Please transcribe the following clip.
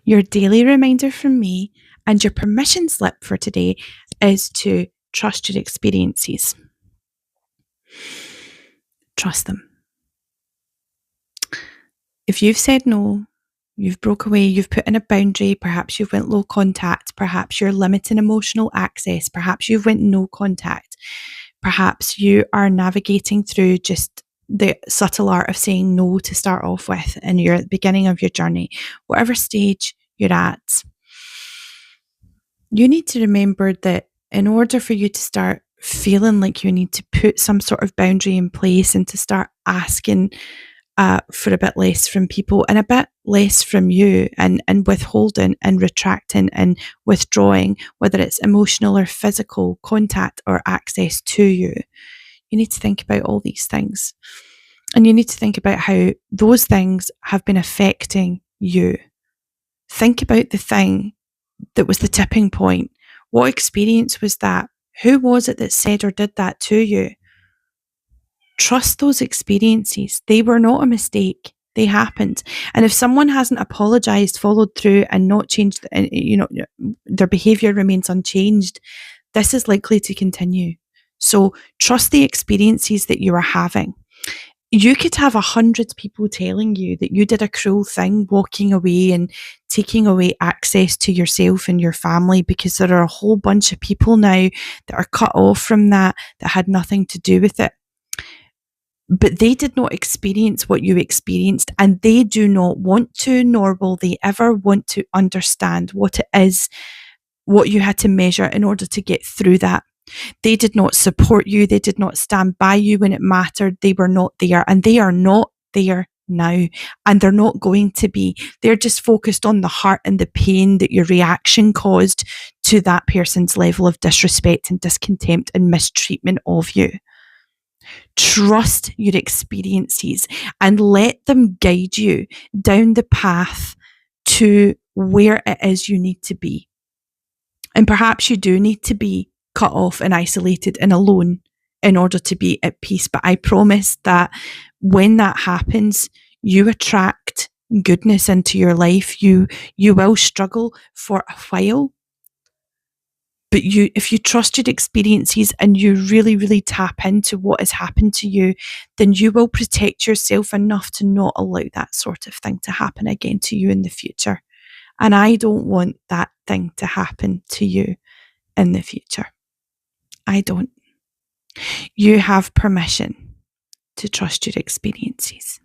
Your daily reminder from me and your permission slip for today is to trust your experiences. Trust them. If you've said no, you've broke away, you've put in a boundary, perhaps you've went low contact, perhaps you're limiting emotional access, perhaps you've went no contact, perhaps you are navigating through just the subtle art of saying no to start off with and you're at the beginning of your journey, whatever stage you're at, you need to remember that in order for you to start feeling like you need to put some sort of boundary in place and to start asking for a bit less from people and a bit less from you and withholding and retracting and withdrawing, whether it's emotional or physical contact or access to you, you need to think about all these things. And you need to think about how those things have been affecting you. Think about the thing that was the tipping point. What experience was that? Who was it that said or did that to you? Trust those experiences. They were not a mistake. They happened. And if someone hasn't apologized, followed through and not changed, their behavior remains unchanged, this is likely to continue. So trust the experiences that you are having. You could have 100 people telling you that you did a cruel thing, walking away and taking away access to yourself and your family, because there are a whole bunch of people now that are cut off from that had nothing to do with it. But they did not experience what you experienced, and they do not want to, nor will they ever want to understand what it is, what you had to measure in order to get through that. They did not support you. They did not stand by you when it mattered. They were not there, and they are not there now, and they're not going to be. They're just focused on the hurt and the pain that your reaction caused to that person's level of disrespect and discontempt and mistreatment of you. Trust your experiences and let them guide you down the path to where it is you need to be. And perhaps you do need to be cut off and isolated and alone in order to be at peace. But I promise that when that happens, you attract goodness into your life. You will struggle for a while. But if you trust your experiences and you really, really tap into what has happened to you, then you will protect yourself enough to not allow that sort of thing to happen again to you in the future. And I don't want that thing to happen to you in the future. I don't. You have permission to trust your experiences.